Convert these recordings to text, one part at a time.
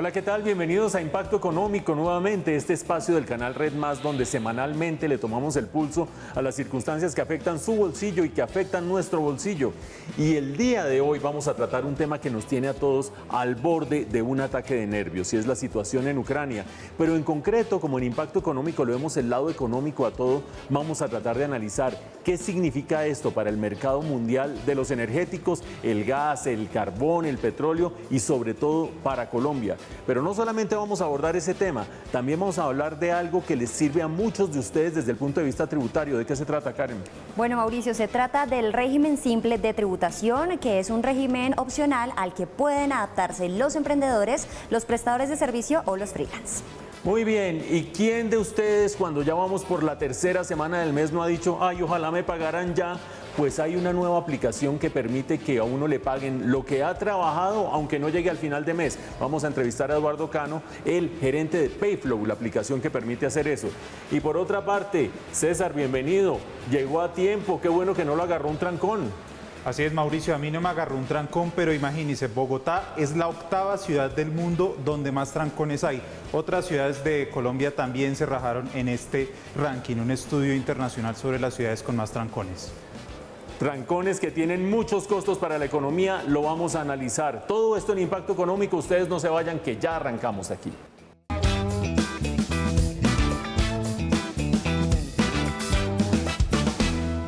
Hola, ¿qué tal? Bienvenidos a Impacto Económico nuevamente, este espacio del canal Red Más donde semanalmente le tomamos el pulso a las circunstancias que afectan su bolsillo y que afectan nuestro bolsillo. Y el día de hoy vamos a tratar un tema que nos tiene a todos al borde de un ataque de nervios y es la situación en Ucrania. Pero en concreto, como en Impacto Económico lo vemos el lado económico a todo, vamos a tratar de analizar qué significa esto para el mercado mundial de los energéticos, el gas, el carbón, el petróleo y sobre todo para Colombia. Pero no solamente vamos a abordar ese tema, también vamos a hablar de algo que les sirve a muchos de ustedes desde el punto de vista tributario. ¿De qué se trata, Karen? Bueno, Mauricio, se trata del régimen simple de tributación, que es un régimen opcional al que pueden adaptarse los emprendedores, los prestadores de servicio o los freelance. Muy bien, ¿y quién de ustedes cuando ya vamos por la tercera semana del mes no ha dicho, ay, ojalá me pagaran ya? Pues hay una nueva aplicación que permite que a uno le paguen lo que ha trabajado, aunque no llegue al final de mes. Vamos a entrevistar a Eduardo Cano, el gerente de Payflow, la aplicación que permite hacer eso. Y por otra parte, César, bienvenido, llegó a tiempo, qué bueno que no lo agarró un trancón. Así es, Mauricio, a mí no me agarró un trancón, pero imagínense, Bogotá es la octava ciudad del mundo donde más trancones hay. Otras ciudades de Colombia también se rajaron en este ranking, un estudio internacional sobre las ciudades con más trancones. Trancones que tienen muchos costos para la economía, lo vamos a analizar. Todo esto en Impacto Económico, ustedes no se vayan que ya arrancamos aquí.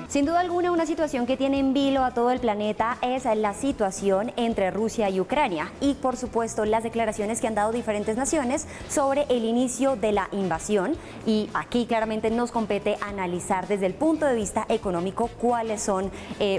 Sin duda alguna, una situación que tiene en vilo a todo el planeta es la situación entre Rusia y Ucrania y, por supuesto, las declaraciones que han dado diferentes naciones sobre el inicio de la invasión. Y aquí claramente nos compete analizar desde el punto de vista económico cuáles son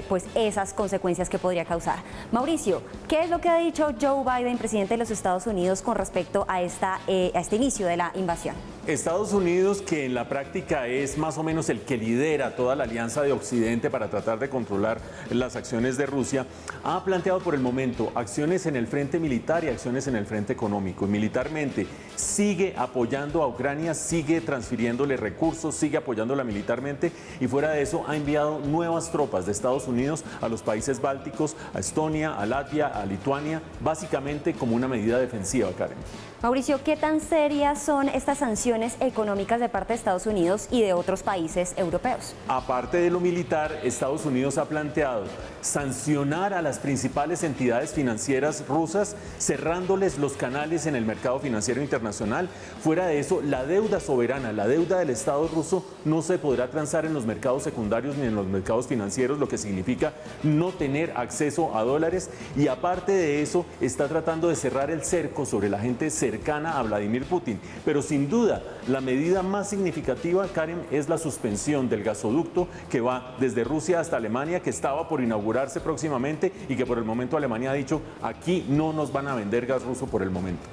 pues esas consecuencias que podría causar. Mauricio, ¿qué es lo que ha dicho Joe Biden, presidente de los Estados Unidos, con respecto a este inicio de la invasión? Estados Unidos, que en la práctica es más o menos el que lidera toda la alianza de Occidente para tratar de controlar las acciones de Rusia, ha planteado por el momento acciones en el frente militar y acciones en el frente económico. Militarmente sigue apoyando a Ucrania, sigue transfiriéndole recursos, sigue apoyándola militarmente y fuera de eso ha enviado nuevas tropas de Estados Unidos a los países bálticos, a Estonia, a Latvia, a Lituania, básicamente como una medida defensiva, Karen. Mauricio, ¿qué tan serias son estas sanciones económicas de parte de Estados Unidos y de otros países europeos? Aparte de lo militar, Estados Unidos ha planteado sancionar a las principales entidades financieras rusas, cerrándoles los canales en el mercado financiero internacional. Fuera de eso, la deuda soberana, la deuda del Estado ruso no se podrá transar en los mercados secundarios ni en los mercados financieros, lo que significa no tener acceso a dólares. Y aparte de eso, está tratando de cerrar el cerco sobre la gente cercana a Vladimir Putin. Pero sin duda, la medida más significativa, Karen, es la suspensión del gasoducto que va desde Rusia hasta Alemania, que estaba por inaugurarse próximamente y que por el momento Alemania ha dicho, aquí no nos van a vender gas ruso por el momento.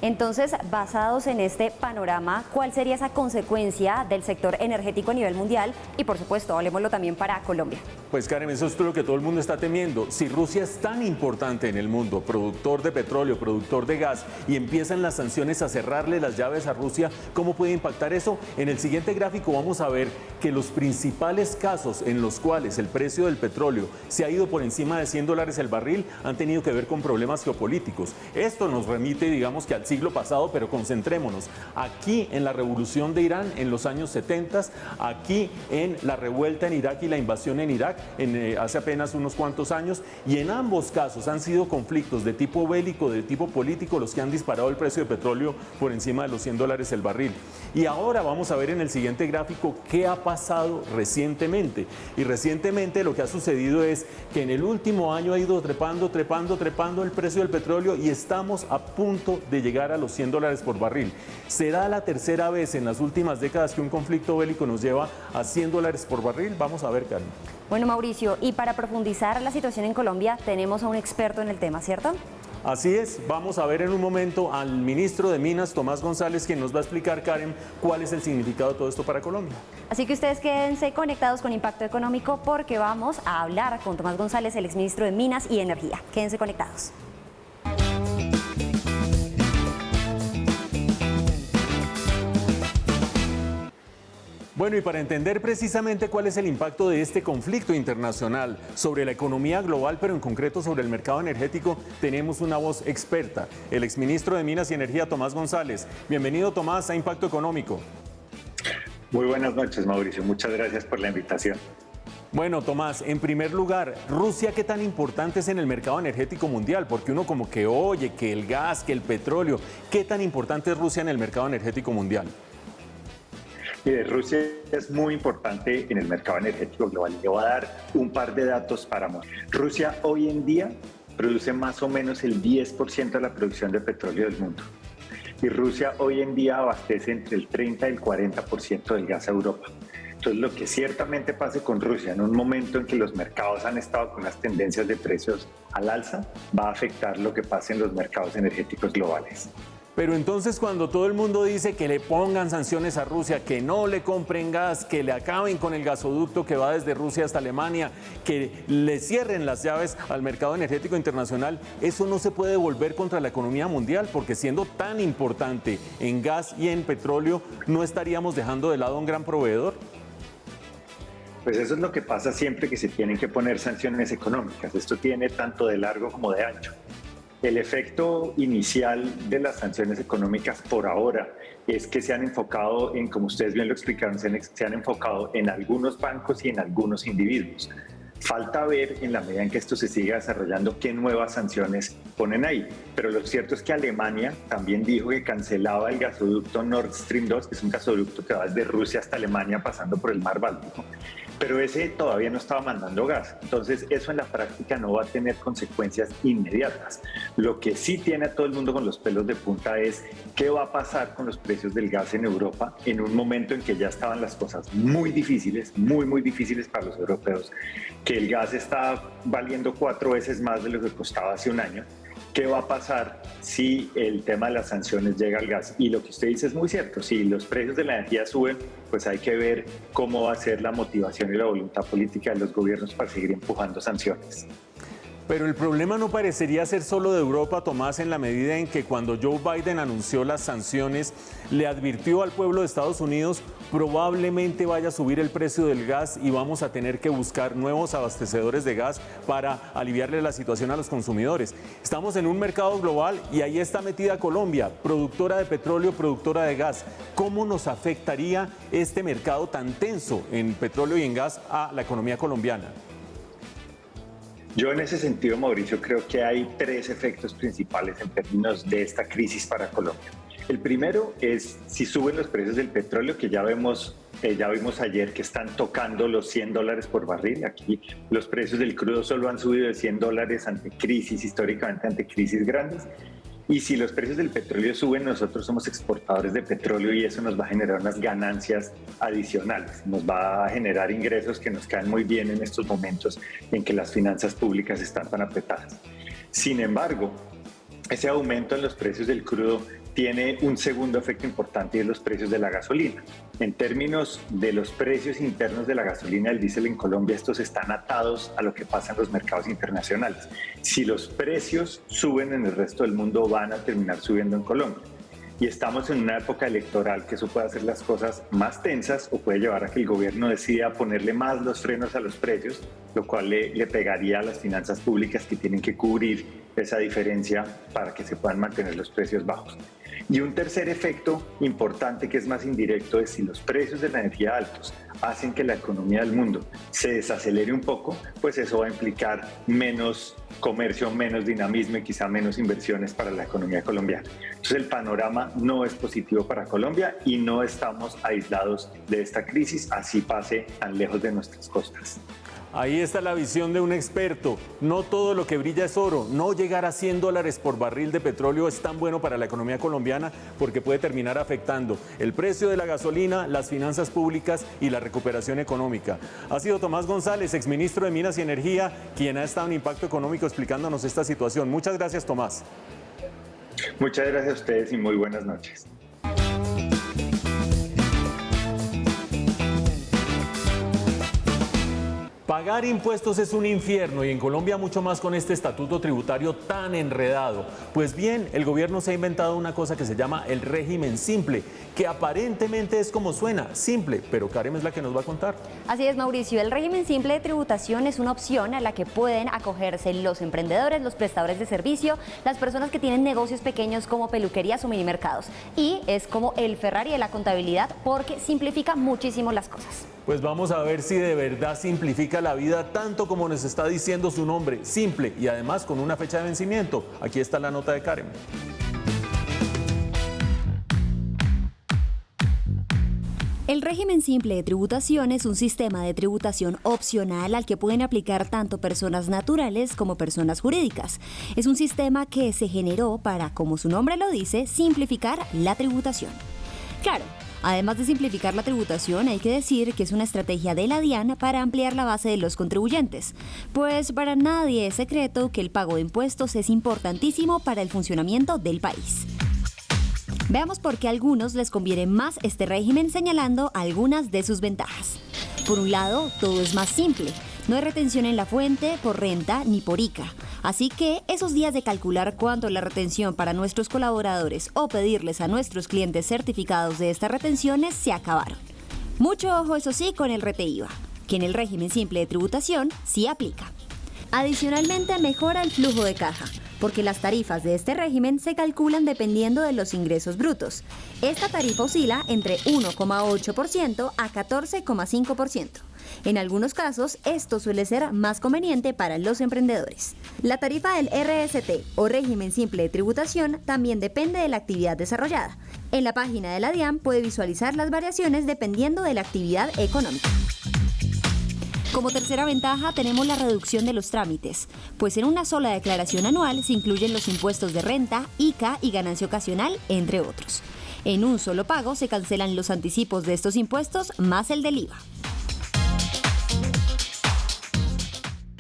Entonces, basados en este panorama, ¿cuál sería esa consecuencia del sector energético a nivel mundial? Y por supuesto, hablemoslo también para Colombia. Pues Karen, eso es lo que todo el mundo está temiendo. Si Rusia es tan importante en el mundo, productor de petróleo, productor de gas, y empiezan las sanciones a cerrarle las llaves a Rusia, ¿cómo puede impactar eso? En el siguiente gráfico vamos a ver que los principales casos en los cuales el precio del petróleo se ha ido por encima de $100 el barril han tenido que ver con problemas geopolíticos. Esto nos remite, digamos que al siglo pasado, pero concentrémonos aquí en la revolución de Irán en los años 70, aquí en la revuelta en Irak y la invasión en Irak hace apenas unos cuantos años, y en ambos casos han sido conflictos de tipo bélico, de tipo político, los que han disparado el precio de petróleo por encima de los $100 el barril. Y ahora vamos a ver en el siguiente gráfico qué ha pasado recientemente. Y recientemente lo que ha sucedido es que en el último año ha ido trepando el precio del petróleo y estamos a punto de llegar a los $100 por barril. ¿Será la tercera vez en las últimas décadas que un conflicto bélico nos lleva a $100 por barril? Vamos a ver, Carmen. Bueno, Mauricio, y para profundizar la situación en Colombia, tenemos a un experto en el tema, ¿cierto? Así es, vamos a ver en un momento al ministro de Minas, Tomás González, quien nos va a explicar, Karen, cuál es el significado de todo esto para Colombia. Así que ustedes quédense conectados con Impacto Económico porque vamos a hablar con Tomás González, el exministro de Minas y Energía. Quédense conectados. Bueno, y para entender precisamente cuál es el impacto de este conflicto internacional sobre la economía global, pero en concreto sobre el mercado energético, tenemos una voz experta, el exministro de Minas y Energía, Tomás González. Bienvenido, Tomás, a Impacto Económico. Muy buenas noches, Mauricio. Muchas gracias por la invitación. Bueno, Tomás, en primer lugar, Rusia, ¿qué tan importante es en el mercado energético mundial? Porque uno como que oye que el gas, que el petróleo, ¿qué tan importante es Rusia en el mercado energético mundial? Mire, Rusia es muy importante en el mercado energético global. Le voy a dar un par de datos para mostrar. Rusia hoy en día produce más o menos el 10% de la producción de petróleo del mundo. Y Rusia hoy en día abastece entre el 30 y el 40% del gas a Europa. Entonces, lo que ciertamente pase con Rusia en un momento en que los mercados han estado con las tendencias de precios al alza, va a afectar lo que pase en los mercados energéticos globales. Pero entonces cuando todo el mundo dice que le pongan sanciones a Rusia, que no le compren gas, que le acaben con el gasoducto que va desde Rusia hasta Alemania, que le cierren las llaves al mercado energético internacional, eso no se puede volver contra la economía mundial, porque siendo tan importante en gas y en petróleo, ¿no estaríamos dejando de lado a un gran proveedor? Pues eso es lo que pasa siempre que se tienen que poner sanciones económicas. Esto tiene tanto de largo como de ancho. El efecto inicial de las sanciones económicas por ahora es que se han enfocado en, como ustedes bien lo explicaron, se han enfocado en algunos bancos y en algunos individuos. Falta ver, en la medida en que esto se siga desarrollando, qué nuevas sanciones ponen ahí. Pero lo cierto es que Alemania también dijo que cancelaba el gasoducto Nord Stream 2, que es un gasoducto que va desde Rusia hasta Alemania pasando por el mar Báltico. Pero ese todavía no estaba mandando gas. Entonces, eso en la práctica no va a tener consecuencias inmediatas. Lo que sí tiene a todo el mundo con los pelos de punta es qué va a pasar con los precios del gas en Europa en un momento en que ya estaban las cosas muy difíciles, muy difíciles para los europeos, que el gas está valiendo 4 veces más de lo que costaba hace un año. ¿Qué va a pasar si el tema de las sanciones llega al gas? Y lo que usted dice es muy cierto. Si los precios de la energía suben, pues hay que ver cómo va a ser la motivación y la voluntad política de los gobiernos para seguir empujando sanciones. Pero el problema no parecería ser solo de Europa, Tomás, en la medida en que cuando Joe Biden anunció las sanciones, le advirtió al pueblo de Estados Unidos probablemente vaya a subir el precio del gas y vamos a tener que buscar nuevos abastecedores de gas para aliviarle la situación a los consumidores. Estamos en un mercado global y ahí está metida Colombia, productora de petróleo, productora de gas. ¿Cómo nos afectaría este mercado tan tenso en petróleo y en gas a la economía colombiana? Yo en ese sentido, Mauricio, creo que hay 3 efectos principales en términos de esta crisis para Colombia. El primero es si suben los precios del petróleo, que ya vimos ayer que están tocando los $100 por barril. Aquí los precios del crudo solo han subido de $100 ante crisis, históricamente ante crisis grandes. Y si los precios del petróleo suben, nosotros somos exportadores de petróleo y eso nos va a generar unas ganancias adicionales. Nos va a generar ingresos que nos caen muy bien en estos momentos en que las finanzas públicas están tan apretadas. Sin embargo, ese aumento en los precios del crudo tiene un segundo efecto importante y es los precios de la gasolina. En términos de los precios internos de la gasolina y el diésel en Colombia, estos están atados a lo que pasa en los mercados internacionales. Si los precios suben en el resto del mundo, van a terminar subiendo en Colombia. Y estamos en una época electoral que eso puede hacer las cosas más tensas o puede llevar a que el gobierno decida ponerle más los frenos a los precios, lo cual le pegaría a las finanzas públicas que tienen que cubrir esa diferencia para que se puedan mantener los precios bajos. Y un tercer efecto importante que es más indirecto es si los precios de la energía altos hacen que la economía del mundo se desacelere un poco, pues eso va a implicar menos comercio, menos dinamismo y quizá menos inversiones para la economía colombiana. Entonces el panorama no es positivo para Colombia y no estamos aislados de esta crisis, así pase tan lejos de nuestras costas. Ahí está la visión de un experto. No todo lo que brilla es oro. No llegar a $100 por barril de petróleo es tan bueno para la economía colombiana porque puede terminar afectando el precio de la gasolina, las finanzas públicas y la recuperación económica. Ha sido Tomás González, exministro de Minas y Energía, quien ha estado en Impacto Económico explicándonos esta situación. Muchas gracias, Tomás. Muchas gracias a ustedes y muy buenas noches. Pagar impuestos es un infierno y en Colombia mucho más con este estatuto tributario tan enredado. Pues bien, el gobierno se ha inventado una cosa que se llama el régimen simple, que aparentemente es como suena, simple, pero Karen es la que nos va a contar. Así es, Mauricio, el régimen simple de tributación es una opción a la que pueden acogerse los emprendedores, los prestadores de servicio, las personas que tienen negocios pequeños como peluquerías o minimercados. Y es como el Ferrari de la contabilidad porque simplifica muchísimo las cosas. Pues vamos a ver si de verdad simplifica la vida tanto como nos está diciendo su nombre, simple y además con una fecha de vencimiento. Aquí está la nota de Karen. El régimen simple de tributación es un sistema de tributación opcional al que pueden aplicar tanto personas naturales como personas jurídicas. Es un sistema que se generó para, como su nombre lo dice, simplificar la tributación. Claro, además de simplificar la tributación, hay que decir que es una estrategia de la DIAN para ampliar la base de los contribuyentes, pues para nadie es secreto que el pago de impuestos es importantísimo para el funcionamiento del país. Veamos por qué a algunos les conviene más este régimen, señalando algunas de sus ventajas. Por un lado, todo es más simple. No hay retención en la fuente por renta ni por ICA. Así que esos días de calcular cuánto es la retención para nuestros colaboradores o pedirles a nuestros clientes certificados de estas retenciones se acabaron. Mucho ojo, eso sí, con el RETE-IVA, que en el régimen simple de tributación sí aplica. Adicionalmente, mejora el flujo de caja, porque las tarifas de este régimen se calculan dependiendo de los ingresos brutos. Esta tarifa oscila entre 1,8% a 14,5%. En algunos casos, esto suele ser más conveniente para los emprendedores. La tarifa del RST o régimen simple de tributación también depende de la actividad desarrollada. En la página de la DIAN puede visualizar las variaciones dependiendo de la actividad económica. Como tercera ventaja tenemos la reducción de los trámites, pues en una sola declaración anual se incluyen los impuestos de renta, ICA y ganancia ocasional, entre otros. En un solo pago se cancelan los anticipos de estos impuestos más el del IVA.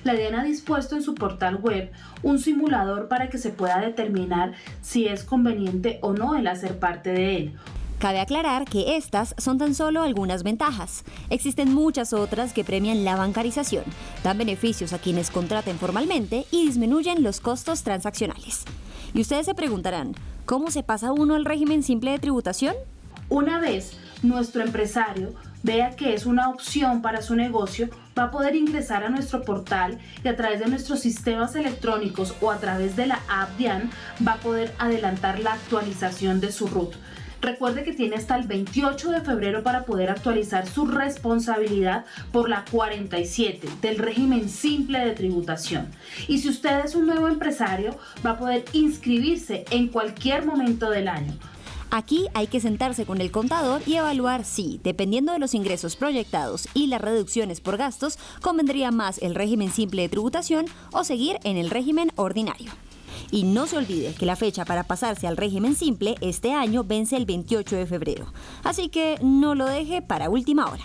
La DIAN ha dispuesto en su portal web un simulador para que se pueda determinar si es conveniente o no el hacer parte de él. Cabe aclarar que estas son tan solo algunas ventajas. Existen muchas otras que premian la bancarización, dan beneficios a quienes contraten formalmente y disminuyen los costos transaccionales. Y ustedes se preguntarán, ¿cómo se pasa uno al régimen simple de tributación? Una vez nuestro empresario vea que es una opción para su negocio, va a poder ingresar a nuestro portal y a través de nuestros sistemas electrónicos o a través de la app DIAN va a poder adelantar la actualización de su RUT. Recuerde que tiene hasta el 28 de febrero para poder actualizar su responsabilidad por la 47 del régimen simple de tributación. Y si usted es un nuevo empresario, va a poder inscribirse en cualquier momento del año. Aquí hay que sentarse con el contador y evaluar si, dependiendo de los ingresos proyectados y las reducciones por gastos, convendría más el régimen simple de tributación o seguir en el régimen ordinario. Y no se olvide que la fecha para pasarse al régimen simple este año vence el 28 de febrero. Así que no lo deje para última hora.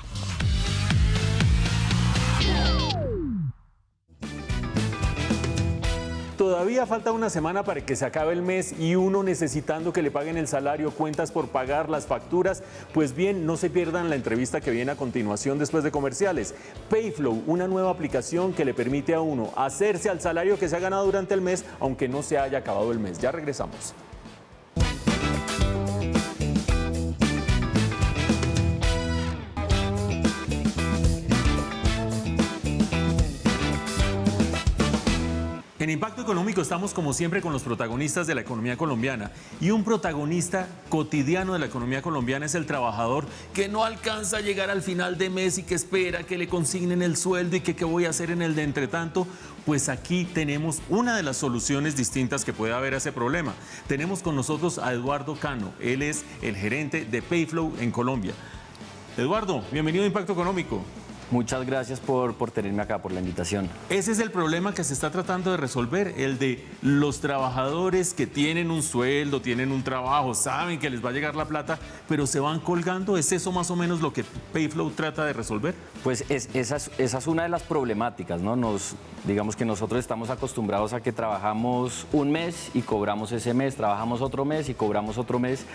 Todavía falta una semana para que se acabe el mes y uno necesitando que le paguen el salario, cuentas por pagar, las facturas. Pues bien, no se pierdan la entrevista que viene a continuación después de comerciales. Payflow, una nueva aplicación que le permite a uno hacerse al salario que se ha ganado durante el mes, aunque no se haya acabado el mes. Ya regresamos. En Impacto Económico estamos como siempre con los protagonistas de la economía colombiana y un protagonista cotidiano de la economía colombiana es el trabajador que no alcanza a llegar al final de mes y que espera que le consignen el sueldo y que qué voy a hacer en el de entretanto. Pues aquí tenemos una de las soluciones distintas que puede haber a ese problema. Tenemos con nosotros a Eduardo Cano, él es el gerente de Payflow en Colombia. Eduardo, bienvenido a Impacto Económico. Muchas gracias por tenerme acá, por la invitación. Ese es el problema que se está tratando de resolver, el de los trabajadores que tienen un sueldo, tienen un trabajo, saben que les va a llegar la plata, pero se van colgando. ¿Es eso más o menos lo que Payflow trata de resolver? Pues esa es una de las problemáticas, ¿no? Digamos que nosotros estamos acostumbrados a que trabajamos un mes y cobramos ese mes, trabajamos otro mes y cobramos otro mes.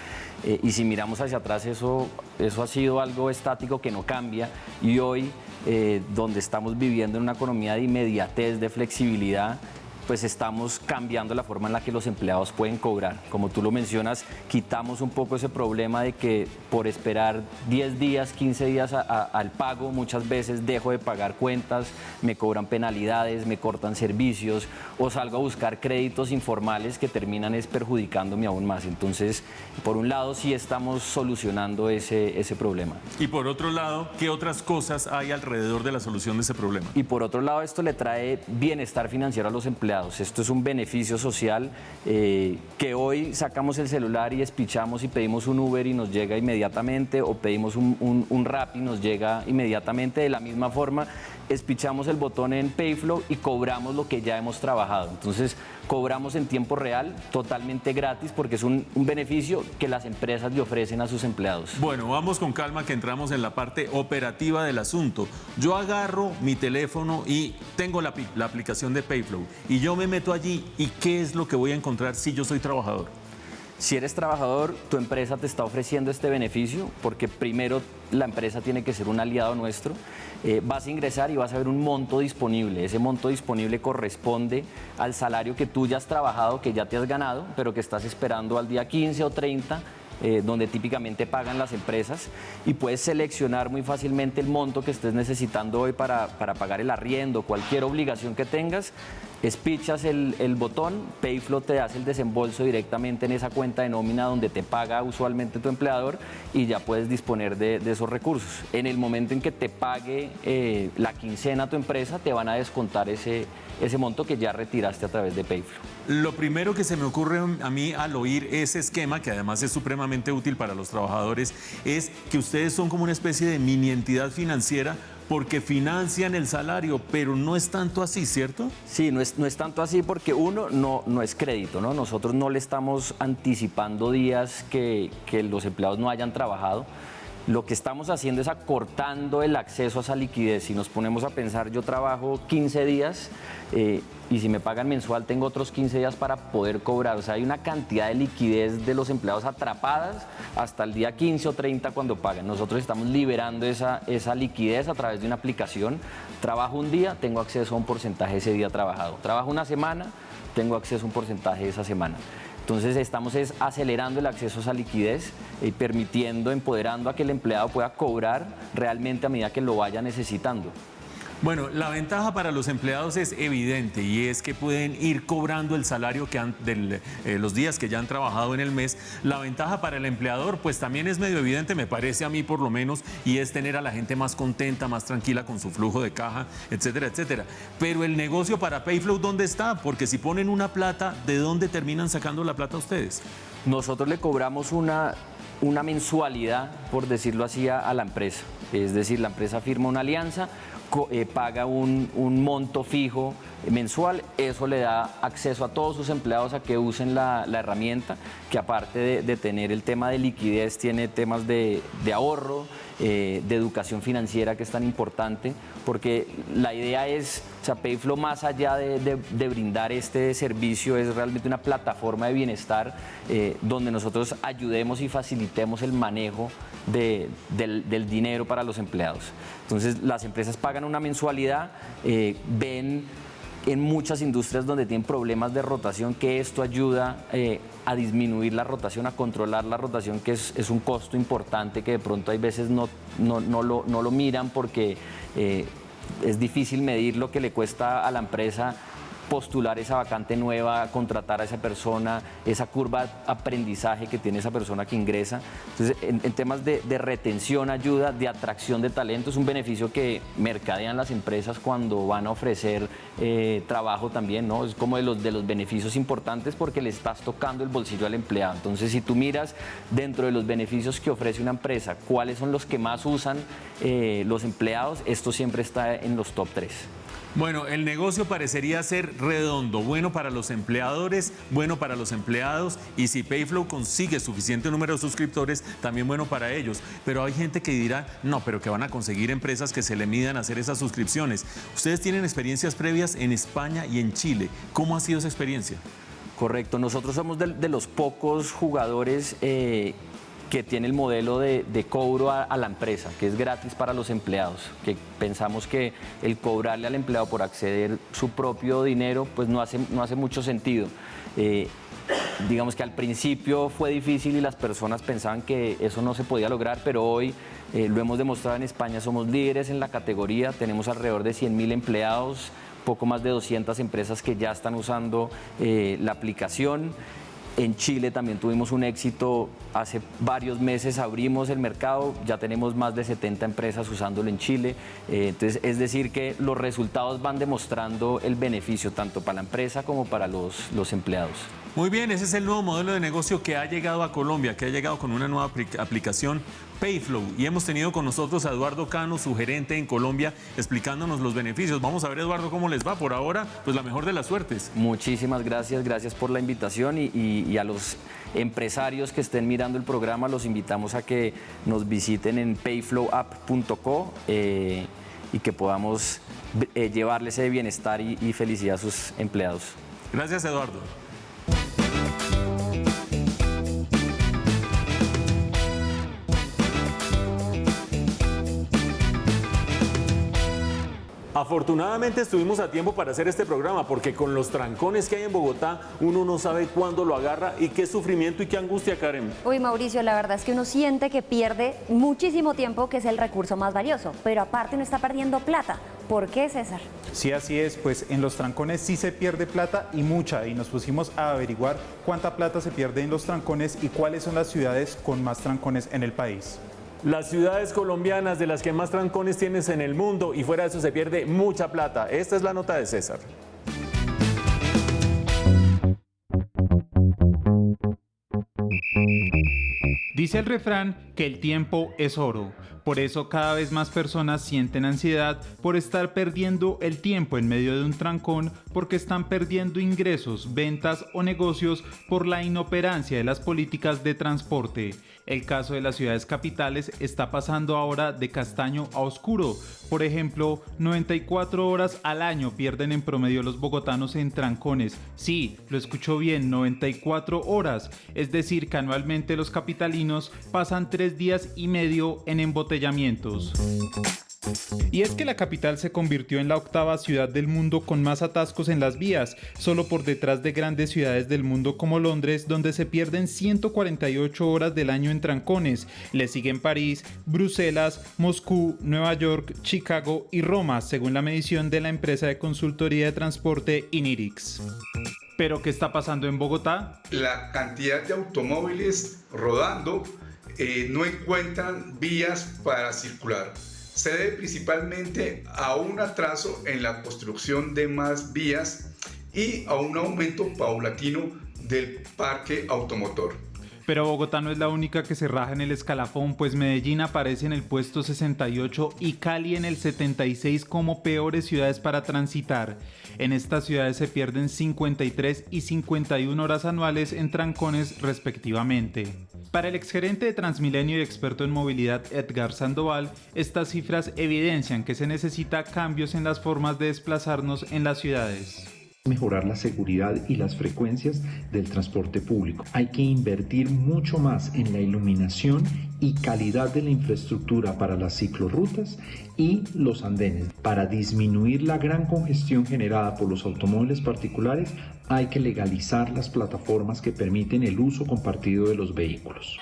Y si miramos hacia atrás, eso ha sido algo estático que no cambia y hoy donde estamos viviendo en una economía de inmediatez, de flexibilidad, pues estamos cambiando la forma en la que los empleados pueden cobrar. Como tú lo mencionas, quitamos un poco ese problema de que por esperar 10 días, 15 días al pago, muchas veces dejo de pagar cuentas, me cobran penalidades, me cortan servicios o salgo a buscar créditos informales que terminan perjudicándome aún más. Entonces, por un lado, sí estamos solucionando ese problema. Y por otro lado, ¿qué otras cosas hay alrededor de la solución de ese problema? Y por otro lado, esto le trae bienestar financiero a los empleados. Esto es un beneficio social que hoy sacamos el celular y espichamos y pedimos un Uber y nos llega inmediatamente, o pedimos un Rappi y nos llega inmediatamente. De la misma forma, espichamos el botón en Payflow y cobramos lo que ya hemos trabajado. Entonces, cobramos en tiempo real, totalmente gratis, porque es un beneficio que las empresas le ofrecen a sus empleados. Bueno, vamos con calma que entramos en la parte operativa del asunto. Yo agarro mi teléfono y tengo la aplicación de Payflow y yo me meto allí, ¿y qué es lo que voy a encontrar si yo soy trabajador? Si eres trabajador, tu empresa te está ofreciendo este beneficio porque primero la empresa tiene que ser un aliado nuestro. Vas a ingresar y vas a ver un monto disponible. Ese monto disponible corresponde al salario que tú ya has trabajado, que ya te has ganado, pero que estás esperando al día 15 o 30, donde típicamente pagan las empresas, y puedes seleccionar muy fácilmente el monto que estés necesitando hoy para pagar el arriendo, cualquier obligación que tengas. Espichas el botón, Payflow te hace el desembolso directamente en esa cuenta de nómina donde te paga usualmente tu empleador y ya puedes disponer de esos recursos. En el momento en que te pague la quincena tu empresa, te van a descontar ese monto que ya retiraste a través de Payflow. Lo primero que se me ocurre a mí al oír ese esquema, que además es supremamente útil para los trabajadores, es que ustedes son como una especie de mini entidad financiera porque financian el salario, pero no es tanto así, ¿cierto? Sí, no es tanto así porque uno no es crédito, ¿no? Nosotros no le estamos anticipando días que los empleados no hayan trabajado. Lo que estamos haciendo es acortando el acceso a esa liquidez. Si nos ponemos a pensar, yo trabajo 15 días y si me pagan mensual tengo otros 15 días para poder cobrar. O sea, hay una cantidad de liquidez de los empleados atrapadas hasta el día 15 o 30 cuando pagan. Nosotros estamos liberando esa liquidez a través de una aplicación. Trabajo un día, tengo acceso a un porcentaje de ese día trabajado. Trabajo una semana, tengo acceso a un porcentaje de esa semana. Entonces estamos acelerando el acceso a esa liquidez y empoderando a que el empleado pueda cobrar realmente a medida que lo vaya necesitando. Bueno, la ventaja para los empleados es evidente y es que pueden ir cobrando el salario los días que ya han trabajado en el mes. La ventaja para el empleador pues también es medio evidente, me parece a mí por lo menos, y es tener a la gente más contenta, más tranquila con su flujo de caja, etcétera, etcétera. Pero el negocio para Payflow, ¿dónde está? Porque si ponen una plata, ¿de dónde terminan sacando la plata ustedes? Nosotros le cobramos una mensualidad, por decirlo así, a la empresa. Es decir, la empresa firma una alianza, paga un monto fijo mensual, eso le da acceso a todos sus empleados a que usen la herramienta, que aparte de tener el tema de liquidez, tiene temas de ahorro, de educación financiera, que es tan importante, porque la idea es, o sea, Payflow, más allá de brindar este servicio, es realmente una plataforma de bienestar donde nosotros ayudemos y facilitemos el manejo del dinero para los empleados. Entonces, las empresas pagan una mensualidad, ven en muchas industrias donde tienen problemas de rotación que esto ayuda a disminuir la rotación, a controlar la rotación, que es un costo importante que de pronto hay veces no lo miran porque es difícil medir lo que le cuesta a la empresa postular esa vacante nueva, contratar a esa persona, esa curva de aprendizaje que tiene esa persona que ingresa. Entonces, en temas de retención, ayuda, de atracción de talento, es un beneficio que mercadean las empresas cuando van a ofrecer trabajo también, ¿no? Es como de los beneficios importantes porque le estás tocando el bolsillo al empleado. Entonces, si tú miras dentro de los beneficios que ofrece una empresa, cuáles son los que más usan los empleados, esto siempre está en los top 3. Bueno, el negocio parecería ser redondo, bueno para los empleadores, bueno para los empleados, y si Payflow consigue suficiente número de suscriptores, también bueno para ellos. Pero hay gente que dirá, no, pero que van a conseguir empresas que se le midan a hacer esas suscripciones. Ustedes tienen experiencias previas en España y en Chile. ¿Cómo ha sido esa experiencia? Correcto, nosotros somos de los pocos jugadores que que tiene el modelo de cobro a la empresa, que es gratis para los empleados, que pensamos que el cobrarle al empleado por acceder su propio dinero, pues no hace mucho sentido. Digamos que al principio fue difícil y las personas pensaban que eso no se podía lograr, pero hoy lo hemos demostrado en España, somos líderes en la categoría, tenemos alrededor de 100.000 empleados, poco más de 200 empresas que ya están usando la aplicación. En Chile también tuvimos un éxito, hace varios meses abrimos el mercado, ya tenemos más de 70 empresas usándolo en Chile, entonces es decir que los resultados van demostrando el beneficio tanto para la empresa como para los empleados. Muy bien, ese es el nuevo modelo de negocio que ha llegado a Colombia, que ha llegado con una nueva aplicación Payflow, y hemos tenido con nosotros a Eduardo Cano, su gerente en Colombia, explicándonos los beneficios. Vamos a ver, Eduardo, cómo les va. Por ahora, pues la mejor de las suertes. Muchísimas gracias por la invitación y a los empresarios que estén mirando el programa los invitamos a que nos visiten en payflowapp.co y que podamos llevarle ese bienestar y felicidad a sus empleados. Gracias, Eduardo. Afortunadamente estuvimos a tiempo para hacer este programa, porque con los trancones que hay en Bogotá, uno no sabe cuándo lo agarra y qué sufrimiento y qué angustia, Karen. Uy, Mauricio, la verdad es que uno siente que pierde muchísimo tiempo, que es el recurso más valioso, pero aparte uno está perdiendo plata. ¿Por qué, César? Sí, así es, pues en los trancones sí se pierde plata y mucha, y nos pusimos a averiguar cuánta plata se pierde en los trancones y cuáles son las ciudades con más trancones en el país. Las ciudades colombianas de las que más trancones tienes en el mundo, y fuera de eso se pierde mucha plata. Esta es la nota de César. Dice el refrán que el tiempo es oro. Por eso cada vez más personas sienten ansiedad por estar perdiendo el tiempo en medio de un trancón, porque están perdiendo ingresos, ventas o negocios por la inoperancia de las políticas de transporte. El caso de las ciudades capitales está pasando ahora de castaño a oscuro. Por ejemplo, 94 horas al año pierden en promedio los bogotanos en trancones. Sí, lo escuchó bien, 94 horas. Es decir, que anualmente los capitalinos pasan 3 días y medio en embotellamientos. Y es que la capital se convirtió en la 8ª ciudad del mundo con más atascos en las vías, solo por detrás de grandes ciudades del mundo como Londres, donde se pierden 148 horas del año en trancones. Le siguen París, Bruselas, Moscú, Nueva York, Chicago y Roma, según la medición de la empresa de consultoría de transporte Inirix. ¿Pero qué está pasando en Bogotá? La cantidad de automóviles rodando no encuentran vías para circular. Se debe principalmente a un atraso en la construcción de más vías y a un aumento paulatino del parque automotor. Pero Bogotá no es la única que se raja en el escalafón, pues Medellín aparece en el puesto 68 y Cali en el 76 como peores ciudades para transitar. En estas ciudades se pierden 53 y 51 horas anuales en trancones respectivamente. Para el exgerente de Transmilenio y experto en movilidad Edgar Sandoval, estas cifras evidencian que se necesita cambios en las formas de desplazarnos en las ciudades. Mejorar la seguridad y las frecuencias del transporte público. Hay que invertir mucho más en la iluminación y calidad de la infraestructura para las ciclorrutas y los andenes. Para disminuir la gran congestión generada por los automóviles particulares, hay que legalizar las plataformas que permiten el uso compartido de los vehículos.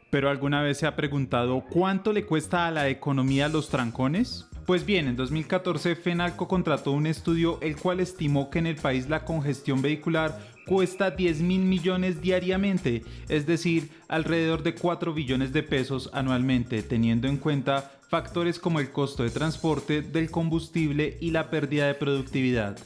¿Pero alguna vez se ha preguntado cuánto le cuesta a la economía los trancones? Pues bien, en 2014 Fenalco contrató un estudio el cual estimó que en el país la congestión vehicular cuesta 10.000 millones diariamente, es decir, alrededor de 4 billones de pesos anualmente, teniendo en cuenta factores como el costo de transporte, del combustible y la pérdida de productividad.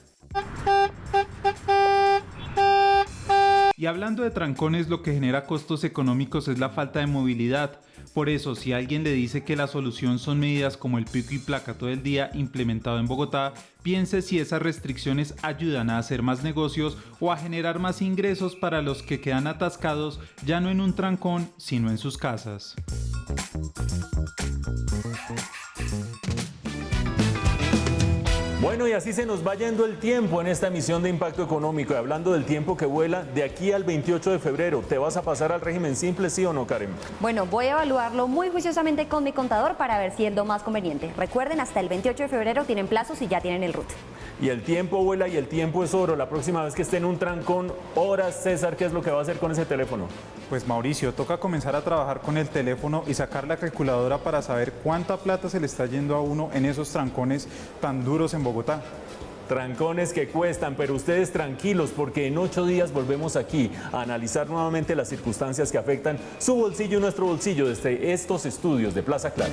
Y hablando de trancones, lo que genera costos económicos es la falta de movilidad. Por eso, si alguien le dice que la solución son medidas como el pico y placa todo el día implementado en Bogotá, piense si esas restricciones ayudan a hacer más negocios o a generar más ingresos para los que quedan atascados ya no en un trancón, sino en sus casas. Bueno, y así se nos va yendo el tiempo en esta emisión de Impacto Económico. Y hablando del tiempo que vuela, de aquí al 28 de febrero, ¿te vas a pasar al régimen simple, sí o no, Karen? Bueno, voy a evaluarlo muy juiciosamente con mi contador para ver si es lo más conveniente. Recuerden, hasta el 28 de febrero tienen plazos y ya tienen el RUT. Y el tiempo vuela y el tiempo es oro. La próxima vez que esté en un trancón, horas, César, ¿qué es lo que va a hacer con ese teléfono? Pues Mauricio, toca comenzar a trabajar con el teléfono y sacar la calculadora para saber cuánta plata se le está yendo a uno en esos trancones tan duros en Bogotá. Trancones que cuestan, pero ustedes tranquilos porque en 8 días volvemos aquí a analizar nuevamente las circunstancias que afectan su bolsillo y nuestro bolsillo desde estos estudios de Plaza Claro.